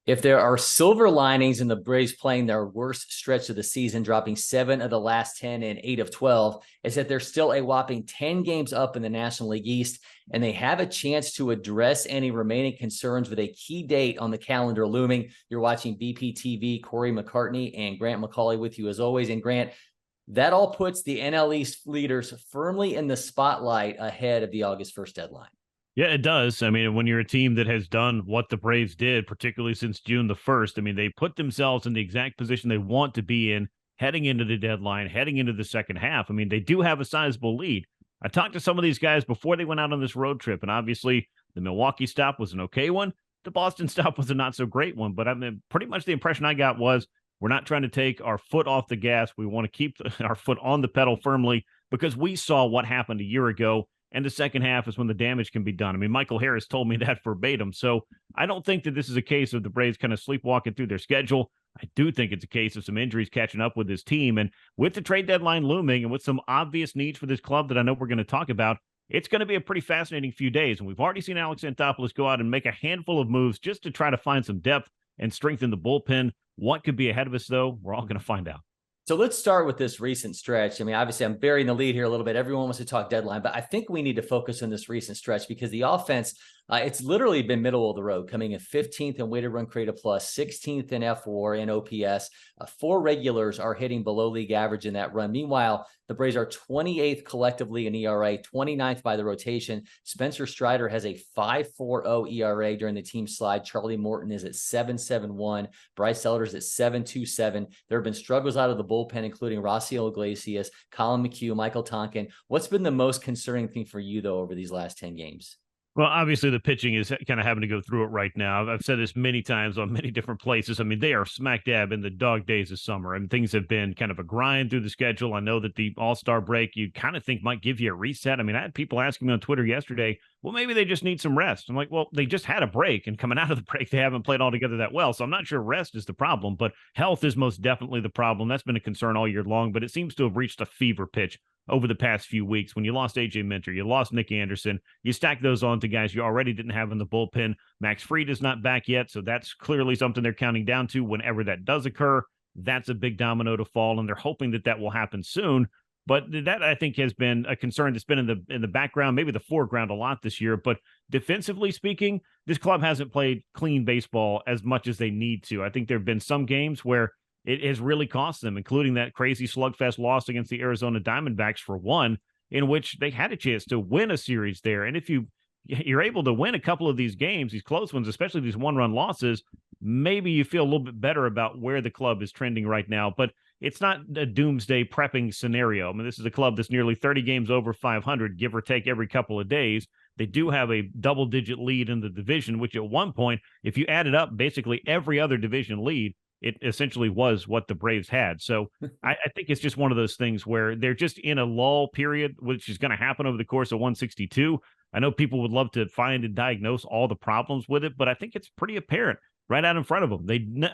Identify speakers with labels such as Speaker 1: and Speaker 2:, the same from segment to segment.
Speaker 1: If there are silver linings in the Braves playing their worst stretch of the season, dropping 7 of the last 10 and 8 of 12, is that they're still a whopping 10 games up in the National League East, and they have a chance to address any remaining concerns with a key date on the calendar looming. You're watching BPTV, Cory McCartney and Grant McAuley with you as always. And Grant, that all puts the NL East leaders firmly in the spotlight ahead of the August 1st deadline.
Speaker 2: Yeah, it does. I mean, when you're a team that has done what the Braves did, particularly since June the 1st, I mean, they put themselves in the exact position they want to be in heading into the deadline, heading into the second half. I mean, they do have a sizable lead. I talked to some of these guys before they went out on this road trip, and obviously the Milwaukee stop was an okay one. The Boston stop was a not so great one, but I mean, pretty much the impression I got was we're not trying to take our foot off the gas. We want to keep our foot on the pedal firmly because we saw what happened a year ago. And the second half is when the damage can be done. I mean, Michael Harris told me that verbatim. So I don't think that this is a case of the Braves kind of sleepwalking through their schedule. I do think it's a case of some injuries catching up with this team. And with the trade deadline looming and with some obvious needs for this club that I know we're going to talk about, it's going to be a pretty fascinating few days. And we've already seen Alex Anthopoulos go out and make a handful of moves just to try to find some depth and strengthen the bullpen. What could be ahead of us, though? We're all going to find out.
Speaker 1: So let's start with this recent stretch. I mean, obviously, I'm burying the lead here a little bit. Everyone wants to talk deadline, but I think we need to focus on this recent stretch because the offense, it's literally been middle of the road, coming in 15th in weighted run created plus, 16th in F4 and OPS. 4 regulars are hitting below league average in that run. Meanwhile, the Braves are 28th collectively in ERA, 29th by the rotation. Spencer Strider has a 5.40 ERA during the team slide. Charlie Morton is at 7.71. Bryce Elders at 7.27. There have been struggles out of the bullpen, including Rossiel Iglesias, Colin McHugh, Michael Tonkin. What's been the most concerning thing for you, though, over these last 10 games?
Speaker 2: Well, obviously, the pitching is kind of having to go through it right now. I've said this many times on many different places. I mean, they are smack dab in the dog days of summer, and things have been kind of a grind through the schedule. I know that the All-Star break you kind of think might give you a reset. I mean, I had people asking me on Twitter yesterday, well, maybe they just need some rest. I'm like, well, they just had a break, and coming out of the break, they haven't played all together that well. So I'm not sure rest is the problem, but health is most definitely the problem. That's been a concern all year long, but it seems to have reached a fever pitch over the past few weeks. When you lost AJ Minter, you lost Nick Anderson, you stack those on to guys you already didn't have in the bullpen. Max Fried is not back yet, so that's clearly something they're counting down to whenever that does occur. That's a big domino to fall, and they're hoping that that will happen soon. But that, I think, has been a concern that's been in the background, maybe the foreground a lot this year. But defensively speaking, this club hasn't played clean baseball as much as they need to. I think there have been some games where it has really cost them, including that crazy slugfest loss against the Arizona Diamondbacks for one, in which they had a chance to win a series there. And if you're able to win a couple of these games, these close ones, especially these one-run losses, maybe you feel a little bit better about where the club is trending right now. But it's not a doomsday prepping scenario. I mean, this is a club that's nearly 30 games over 500, give or take every couple of days. They do have a double-digit lead in the division, which at one point, if you added up basically every other division lead, it essentially was what the Braves had. So I think it's just one of those things where they're just in a lull period, which is going to happen over the course of 162. I know people would love to find and diagnose all the problems with it, but I think it's pretty apparent right out in front of them.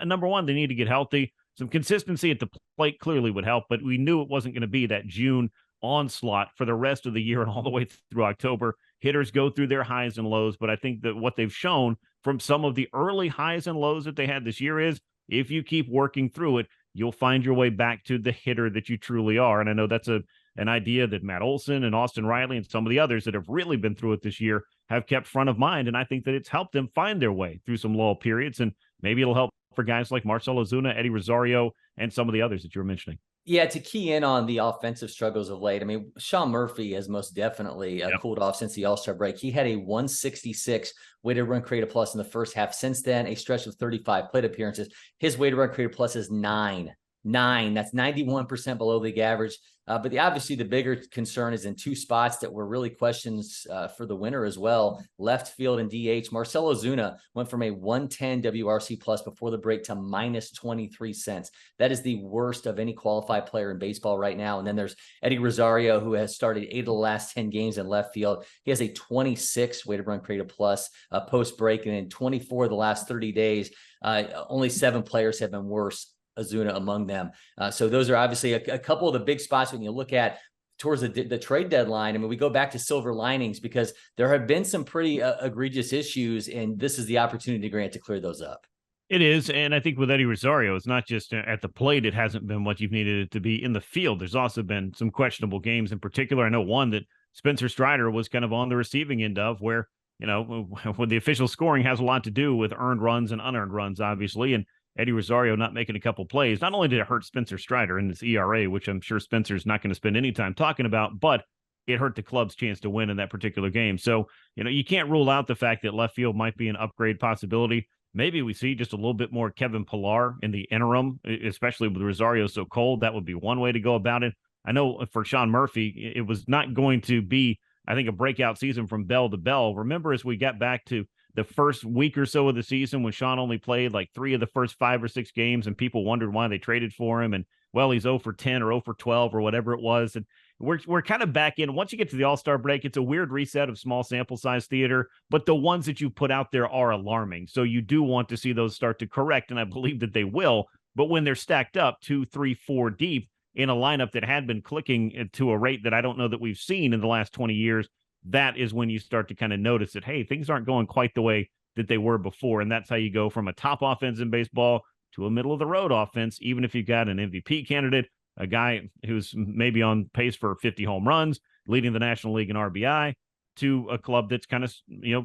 Speaker 2: Number one, they need to get healthy. Some consistency at the plate clearly would help, but we knew it wasn't going to be that June onslaught for the rest of the year and all the way through October. Hitters go through their highs and lows, but I think that what they've shown from some of the early highs and lows that they had this year is if you keep working through it, you'll find your way back to the hitter that you truly are. And I know that's an idea that Matt Olson and Austin Riley and some of the others that have really been through it this year have kept front of mind. And I think that it's helped them find their way through some lull periods. And maybe it'll help for guys like Marcell Ozuna, Eddie Rosario, and some of the others that you were mentioning.
Speaker 1: Yeah, to key in on the offensive struggles of late, I mean, Sean Murphy has most definitely cooled off since the All-Star break. He had a 166 weighted run created plus in the first half. Since then, a stretch of 35 plate appearances. His weighted run created plus is 9. That's 91% below league average. But obviously the bigger concern is in 2 spots that were really questions for the winner as well. Left field and DH. Marcell Ozuna went from a 110 WRC plus before the break to minus 23 cents. That is the worst of any qualified player in baseball right now. And then there's Eddie Rosario, who has started 8 of the last 10 games in left field. He has a 26 weighted run created plus post break, and in 24 of the last 30 days, only 7 players have been worse. Ozuna among them. So those are obviously a couple of the big spots when you look at towards the trade deadline. I mean, we go back to silver linings because there have been some pretty egregious issues, and this is the opportunity, Grant, to clear those up.
Speaker 2: It is, and I think with Eddie Rosario, it's not just at the plate. It hasn't been what you've needed it to be in the field. There's also been some questionable games in particular. I know one that Spencer Strider was kind of on the receiving end of where, when the official scoring has a lot to do with earned runs and unearned runs, obviously, and Eddie Rosario not making a couple plays. Not only did it hurt Spencer Strider in this ERA, which I'm sure Spencer's not going to spend any time talking about, but it hurt the club's chance to win in that particular game. So, you can't rule out the fact that left field might be an upgrade possibility. Maybe we see just a little bit more Kevin Pillar in the interim, especially with Rosario so cold. That would be one way to go about it. I know for Sean Murphy, it was not going to be, I think, a breakout season from bell to bell. Remember, as we got back to the first week or so of the season when Sean only played like 3 of the first 5 or 6 games and people wondered why they traded for him. And, well, he's 0 for 10 or 0 for 12 or whatever it was. And we're kind of back in. Once you get to the All-Star break, it's a weird reset of small sample size theater, but the ones that you put out there are alarming. So you do want to see those start to correct, and I believe that they will. But when they're stacked up 2, 3, 4 deep in a lineup that had been clicking to a rate that I don't know that we've seen in the last 20 years, that is when you start to kind of notice that, hey, things aren't going quite the way that they were before. And that's how you go from a top offense in baseball to a middle of the road offense, even if you've got an MVP candidate, a guy who's maybe on pace for 50 home runs, leading the National League in RBI, to a club that's kind of,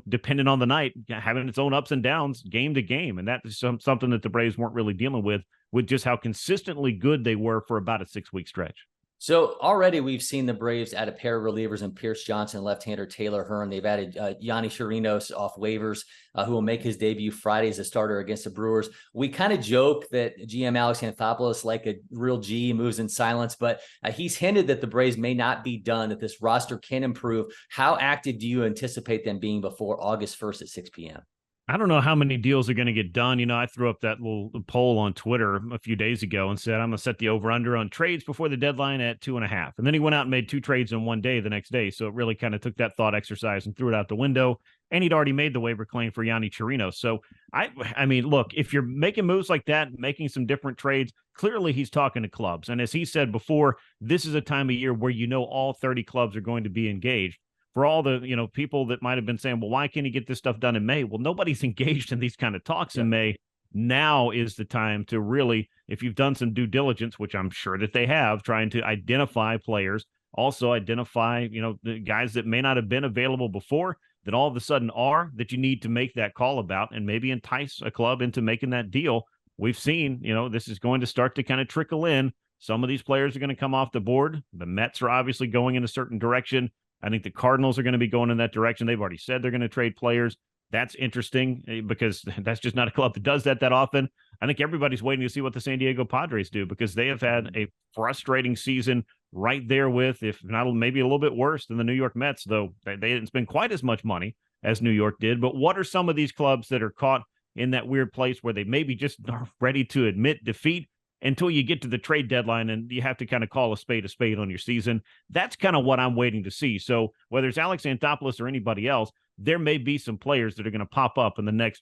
Speaker 2: dependent on the night, having its own ups and downs game to game. And that is something that the Braves weren't really dealing with just how consistently good they were for about a 6-week stretch.
Speaker 1: So already we've seen the Braves add a pair of relievers in Pierce Johnson, left-hander Taylor Hearn. They've added Yanni Chirinos off waivers, who will make his debut Friday as a starter against the Brewers. We kind of joke that GM Alex Anthopoulos, like a real G, moves in silence, but he's hinted that the Braves may not be done, that this roster can improve. How active do you anticipate them being before August 1st at 6 p.m.?
Speaker 2: I don't know how many deals are going to get done. I threw up that little poll on Twitter a few days ago and said, I'm going to set the over-under on trades before the deadline at 2.5. And then he went out and made 2 trades in one day the next day. So it really kind of took that thought exercise and threw it out the window. And he'd already made the waiver claim for Yanni Chirinos. So, I mean, look, if you're making moves like that, making some different trades, clearly he's talking to clubs. And as he said before, this is a time of year where all 30 clubs are going to be engaged. For all the, people that might have been saying, well, why can't he get this stuff done in May? Well, nobody's engaged in these kind of talks in May. Now is the time to really, if you've done some due diligence, which I'm sure that they have, trying to identify players, also identify, the guys that may not have been available before that all of a sudden are, that you need to make that call about and maybe entice a club into making that deal. We've seen, this is going to start to kind of trickle in. Some of these players are going to come off the board. The Mets are obviously going in a certain direction. I think the Cardinals are going to be going in that direction. They've already said they're going to trade players. That's interesting because that's just not a club that does that often. I think everybody's waiting to see what the San Diego Padres do because they have had a frustrating season right there with, if not maybe a little bit worse than the New York Mets, though they didn't spend quite as much money as New York did. But what are some of these clubs that are caught in that weird place where they maybe just are ready to admit defeat until you get to the trade deadline and you have to kind of call a spade on your season? That's kind of what I'm waiting to see. So whether it's Alex Anthopoulos or anybody else, there may be some players that are going to pop up in the next,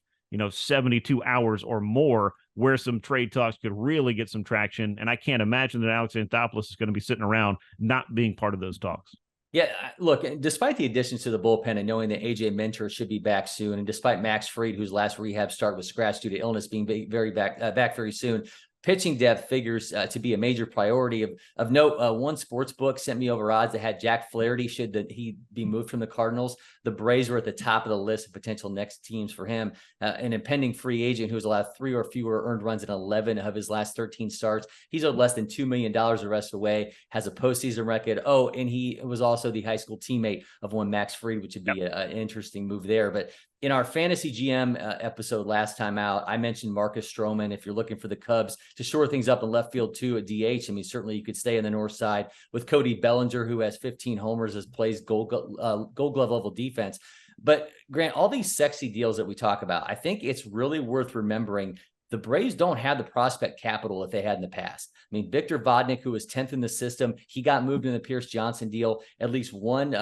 Speaker 2: 72 hours or more where some trade talks could really get some traction. And I can't imagine that Alex Anthopoulos is going to be sitting around not being part of those talks.
Speaker 1: Yeah, look, despite the additions to the bullpen and knowing that AJ Minter should be back soon, and despite Max Fried, whose last rehab start was scratched due to illness, being very back very soon, pitching depth figures to be a major priority. Of note, one sports book sent me over odds that had Jack Flaherty, should he be moved from the Cardinals. The Braves were at the top of the list of potential next teams for him. An impending free agent who's allowed 3 or fewer earned runs in 11 of his last 13 starts. He's owed less than $2 million the rest of the way, has a postseason record. Oh, and he was also the high school teammate of one Max Fried, which would be an interesting move there. But in our fantasy GM episode last time out, I mentioned Marcus Stroman. If you're looking for the Cubs to shore things up in left field too at DH, I mean, certainly you could stay on the north side with Cody Bellinger, who has 15 homers, as plays gold glove level defense. But Grant, all these sexy deals that we talk about, I think it's really worth remembering the Braves don't have the prospect capital that they had in the past. I mean, Victor Vodnik, who was 10th in the system, he got moved in the Pierce Johnson deal. At least one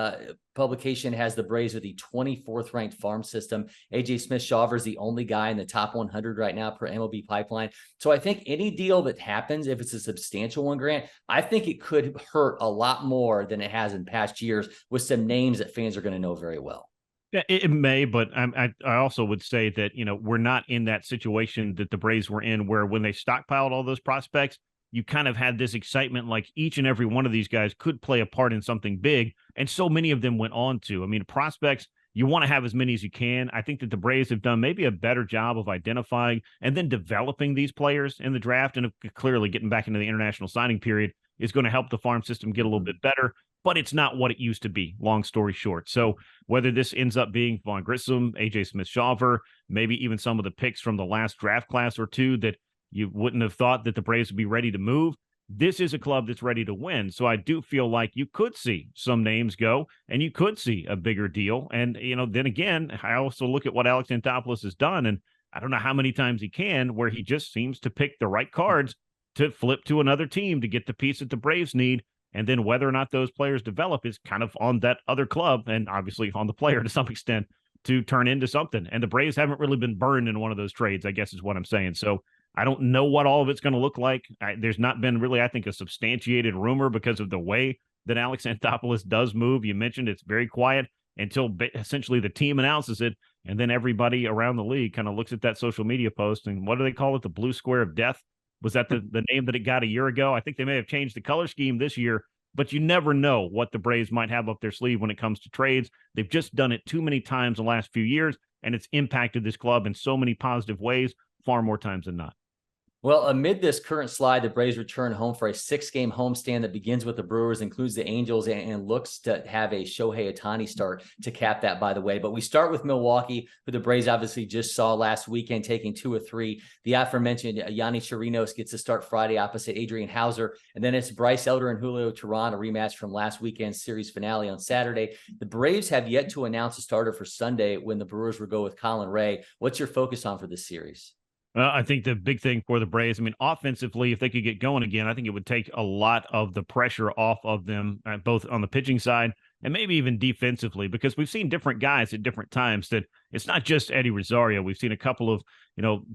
Speaker 1: publication has the Braves with the 24th ranked farm system. AJ Smith-Shawver is the only guy in the top 100 right now per MLB pipeline. So I think any deal that happens, if it's a substantial one, Grant, I think it could hurt a lot more than it has in past years with some names that fans are going to know very well.
Speaker 2: Yeah, it may, but I also would say that, we're not in that situation that the Braves were in, where when they stockpiled all those prospects, you kind of had this excitement like each and every one of these guys could play a part in something big. And so many of them went on to. I mean, prospects, you want to have as many as you can. I think that the Braves have done maybe a better job of identifying and then developing these players in the draft. And clearly getting back into the international signing period is going to help the farm system get a little bit better, but it's not what it used to be, long story short. So whether this ends up being Vaughn Grissom, AJ Smith-Shawver, maybe even some of the picks from the last draft class or two that you wouldn't have thought that the Braves would be ready to move, this is a club that's ready to win. So I do feel like you could see some names go and you could see a bigger deal. And, then again, I also look at what Alex Anthopoulos has done, and I don't know how many times he can, where he just seems to pick the right cards to flip to another team to get the piece that the Braves need. And then whether or not those players develop is kind of on that other club, and obviously on the player to some extent, to turn into something. And the Braves haven't really been burned in one of those trades, I guess is what I'm saying. So I don't know what all of it's going to look like. There's not been really, I think, a substantiated rumor because of the way that Alex Anthopoulos does move. You mentioned it's very quiet until essentially the team announces it. And then everybody around the league kind of looks at that social media post, and what do they call it? The blue square of death. Was that the name that it got a year ago? I think they may have changed the color scheme this year, but you never know what the Braves might have up their sleeve when it comes to trades. They've just done it too many times the last few years, and it's impacted this club in so many positive ways, far more times than not.
Speaker 1: Well, amid this current slide, the Braves return home for a 6-game homestand that begins with the Brewers, includes the Angels, and looks to have a Shohei Ohtani start to cap that, by the way. But we start with Milwaukee, who the Braves obviously just saw last weekend, taking 2 of 3. The aforementioned Yanni Chirinos gets to start Friday opposite Adrian Hauser. And then it's Bryce Elder and Julio Teheran, a rematch from last weekend's series finale on Saturday. The Braves have yet to announce a starter for Sunday when the Brewers will go with Colin Ray. What's your focus on for this series?
Speaker 2: I think the big thing for the Braves, I mean, offensively, if they could get going again, I think it would take a lot of the pressure off of them, both on the pitching side and maybe even defensively, because we've seen different guys at different times. That it's not just Eddie Rosario. We've seen a couple of,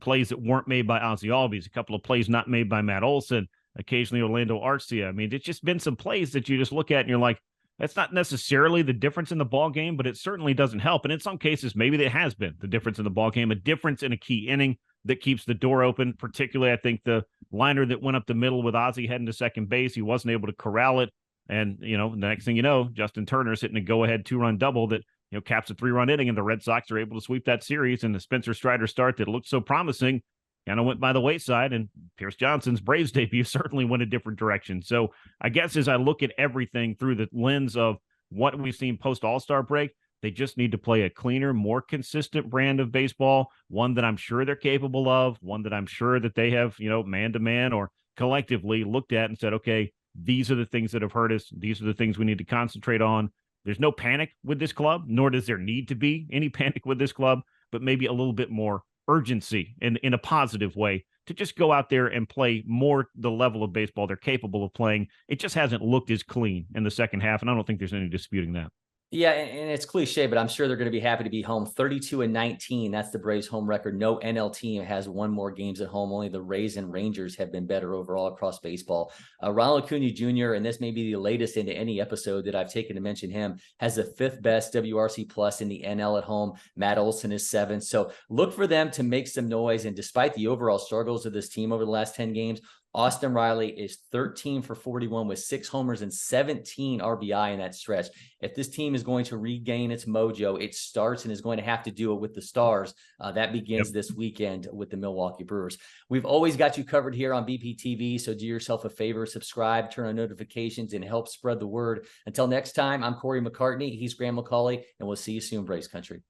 Speaker 2: plays that weren't made by Ozzie Albies, a couple of plays not made by Matt Olson, occasionally Orlando Arcia. I mean, it's just been some plays that you just look at and you're like, that's not necessarily the difference in the ball game, but it certainly doesn't help. And in some cases, maybe it has been the difference in the ball game, a difference in a key inning that keeps the door open. Particularly, I think the liner that went up the middle with Ozzie heading to second base, he wasn't able to corral it. And, the next thing you know, Justin Turner's hitting a go-ahead 2-run double that, caps a 3-run inning, and the Red Sox are able to sweep that series. And the Spencer Strider start that looked so promising kind of went by the wayside, and Pierce Johnson's Braves debut certainly went a different direction. So I guess as I look at everything through the lens of what we've seen post All-Star break, they just need to play a cleaner, more consistent brand of baseball, one that I'm sure they're capable of, one that I'm sure that they have, man-to-man or collectively looked at and said, okay, these are the things that have hurt us. These are the things we need to concentrate on. There's no panic with this club, nor does there need to be any panic with this club, but maybe a little bit more urgency in a positive way to just go out there and play more the level of baseball they're capable of playing. It just hasn't looked as clean in the second half, and I don't think there's any disputing that.
Speaker 1: Yeah, and it's cliche, but I'm sure they're going to be happy to be home. 32-19, that's the Braves' home record. No NL team has won more games at home. Only the Rays and Rangers have been better overall across baseball. Ronald Acuna Jr., and this may be the latest into any episode that I've taken to mention him, has the 5th best WRC plus in the NL at home. Matt Olson is 7th. So look for them to make some noise. And despite the overall struggles of this team over the last 10 games, Austin Riley is 13 for 41 with 6 homers and 17 RBI in that stretch. If this team is going to regain its mojo, it starts and is going to have to do it with the Stars. That begins this weekend with the Milwaukee Brewers. We've always got you covered here on BPTV, so do yourself a favor, subscribe, turn on notifications, and help spread the word. Until next time, I'm Cory McCartney. He's Graham McAuley, and we'll see you soon, Braves Country.